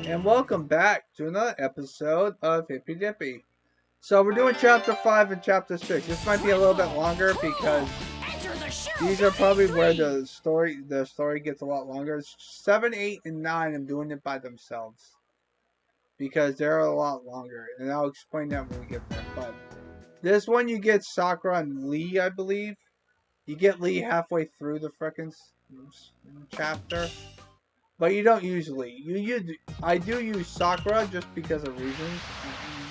And welcome back to another episode of Hippy Dippy. So we're doing chapter 5 and chapter 6. This might be a little bit longer because these are probably where the story gets a lot longer. 7, 8, and 9 I'm doing it by themselves. Because they're a lot longer. And I'll explain that when we get there. But this one you get Sakura and Lee, I believe. You get Lee halfway through the frickin' chapter. But you don't usually. I do use Sakura just because of reasons.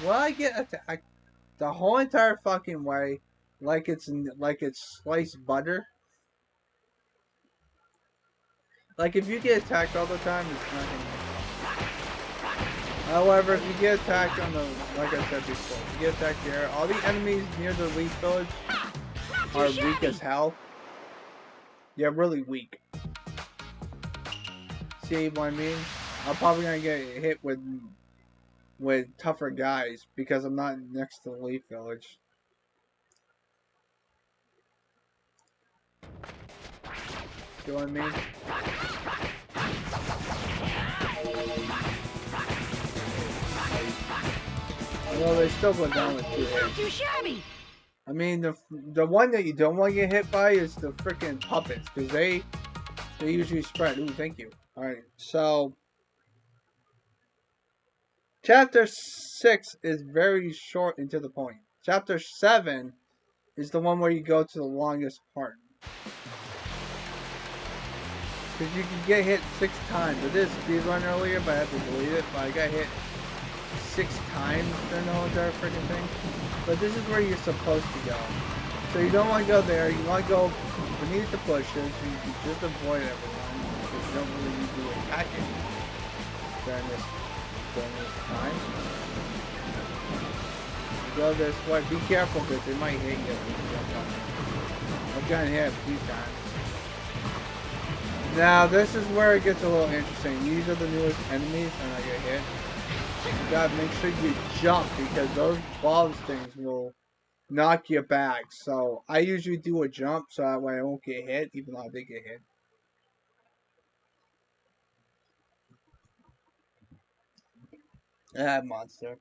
Will I get attacked the whole entire fucking way, like it's sliced butter? Like if you get attacked all the time, it's not gonna. However, if you get attacked on the, like I said before, if you get attacked here, all the enemies near the Leaf Village are weak as hell. Yeah, really weak. See what I mean? I'm probably gonna get hit with tougher guys because I'm not next to the Leaf Village. See what I mean? Well, they still go down with 2 hits. Too shabby. I mean, the one that you don't want to get hit by is the freaking puppets, because they usually spread. Ooh, thank you. Alright, so chapter 6 is very short and to the point. Chapter 7 is the one where you go to the longest part. Because you can get hit 6 times. I did a speedrun earlier, but I had to delete it. But I got hit 6 times during the whole entire freaking thing. But this is where you're supposed to go. So you don't want to go there. You want to go beneath the bushes. You can just avoid everyone because you don't really need to attack it during this time. You go this way. Be careful because they might hit you if you jump on it. I've gotten hit a few times. Now this is where it gets a little interesting. These are the newest enemies, and I get hit. You gotta make sure you jump because those balls things will knock you back. So I usually do a jump so that way I won't get hit, even though I did get hit. Ah, monster.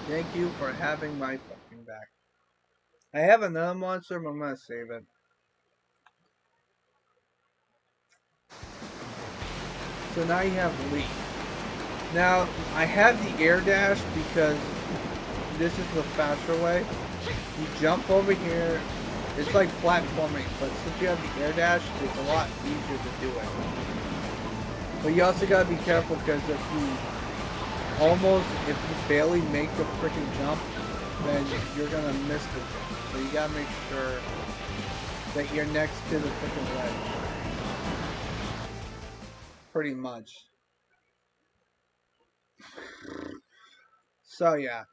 Thank you for having my fucking back. I have another monster, but I'm gonna save it. So now you have Lee. Now I have the air dash because this is the faster way. You jump over here. It's like platforming, but since you have the air dash, it's a lot easier to do it. But you also gotta be careful because if you barely make the freaking jump, then you're gonna miss the jump. So you gotta make sure that you're next to the freaking ledge. Pretty much. So yeah.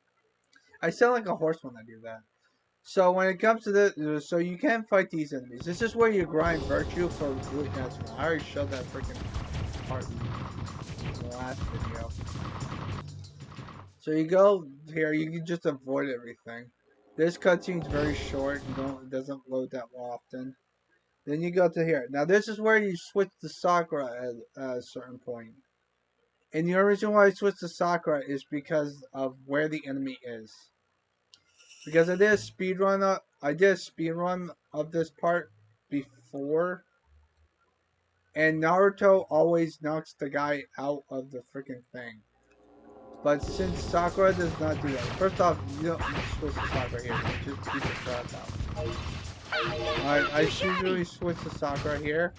I sound like a horse when I do that. So when it comes to this, so you can fight these enemies. This is where you grind virtue for good. I already showed that freaking part in the last video. So you go here, you can just avoid everything. This cutscene's very short. It doesn't load that often. Then you go to here. Now this is where you switch to Sakura at a certain point. And the reason why I switched to Sakura is because of where the enemy is. Because I did a speedrun of this part before, and Naruto always knocks the guy out of the freaking thing. But since Sakura does not do that, first off, you don't switch to Sakura here. You just keep the trap out. Alright, I usually switch to Sakura here.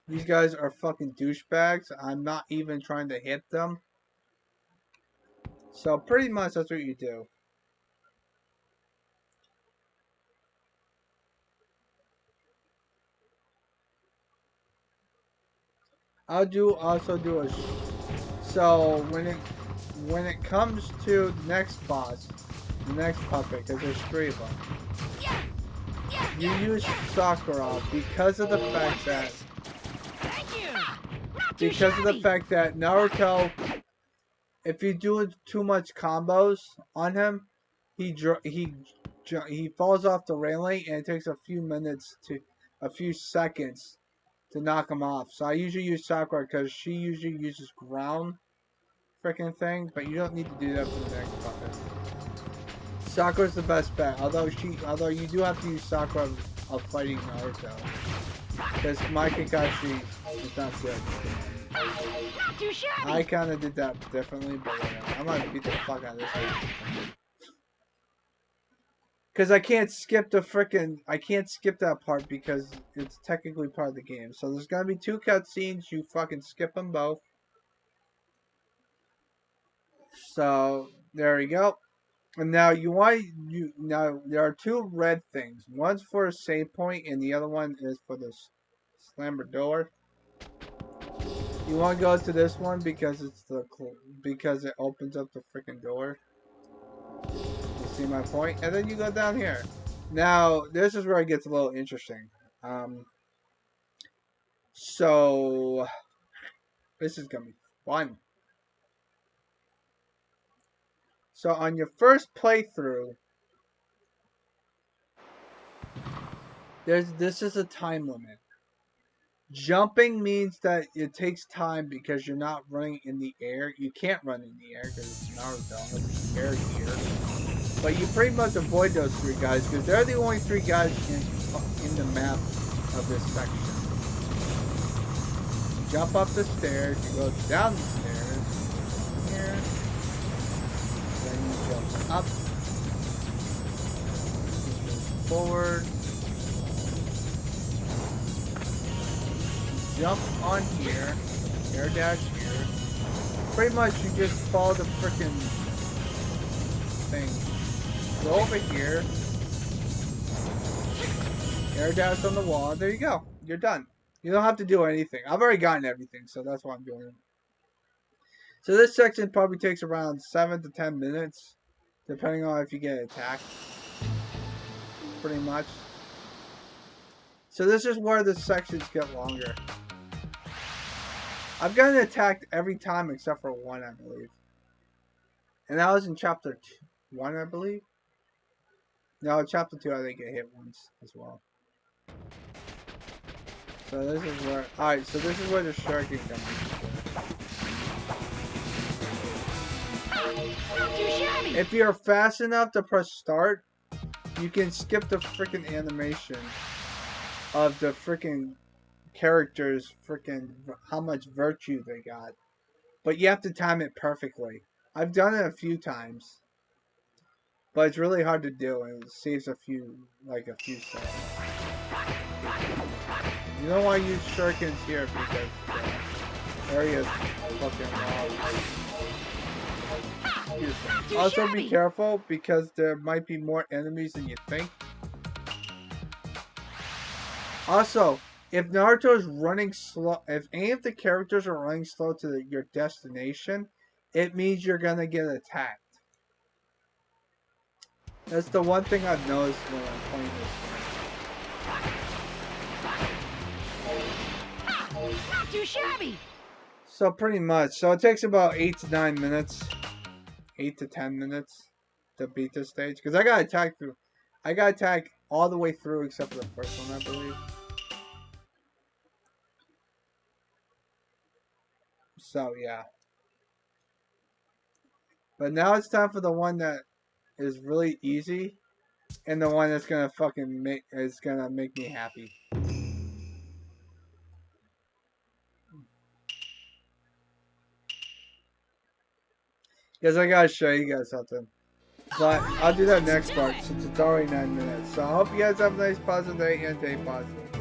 These guys are fucking douchebags. I'm not even trying to hit them. So pretty much that's what you do. Also do a. So when it comes to the next boss, the next puppet, because there's 3 of them, you use Sakura because of the fact that Naruto, if you do too much combos on him, he falls off the railing and it takes a few seconds to knock him off. So I usually use Sakura because she usually uses ground freaking thing, but you don't need to do that for the next puppet. Sakura's the best bet, although you do have to use Sakura of fighting Naruto. Because my Kakashi is not good. Not too shabby. I kinda did that differently, but whatever. I'm gonna beat the fuck out of this guy. Because I can't skip that part because it's technically part of the game. So there's gonna be 2 cutscenes, you fucking skip them both. So there we go. And now now there are 2 red things. One's for a save point and the other one is for the slammer door. You want to go to this one because because it opens up the freaking door. You see my point? And then you go down here. Now this is where it gets a little interesting. So this is gonna be fun. So on your first playthrough, this is a time limit. Jumping means that it takes time because you're not running in the air. You can't run in the air because it's Naruto unless you air here. But you pretty much avoid those 3 guys because they're the only 3 guys in the map of this section. You jump up the stairs, you go down the stairs, here, then you jump up, you move forward, jump on here, air dash here. Pretty much you just follow the frickin' thing. Go over here, air dash on the wall, there you go. You're done. You don't have to do anything. I've already gotten everything, so that's why I'm doing it. So this section probably takes around 7 to 10 minutes, depending on if you get attacked. Pretty much. So this is where the sections get longer. I've gotten attacked every time except for 1, I believe. And that was in chapter 1, I believe. No, chapter 2 I did get hit once as well. So this is where... Alright, so this is where the shuriken comes in. If you're fast enough to press start, you can skip the freaking animation of the freaking characters, freaking how much virtue they got. But you have to time it perfectly. I've done it a few times. But it's really hard to do, and it saves a few seconds. You don't want to use shurikens here because the area is fucking long. Also be careful because there might be more enemies than you think. Also, if Naruto is running slow, if any of the characters are running slow to your destination, it means you're gonna get attacked. That's the one thing I've noticed when I'm playing this game. Not too shabby. So pretty much. So it takes about 8 to 9 minutes. 8 to 10 minutes to beat this stage. Because I got attacked all the way through except for the first one, I believe. So yeah. But now it's time for the one that is really easy. And the one that's gonna make me happy. Because I gotta show you guys something. But I'll do that next part since it's already 9 minutes. So I hope you guys have a nice positive day and stay positive.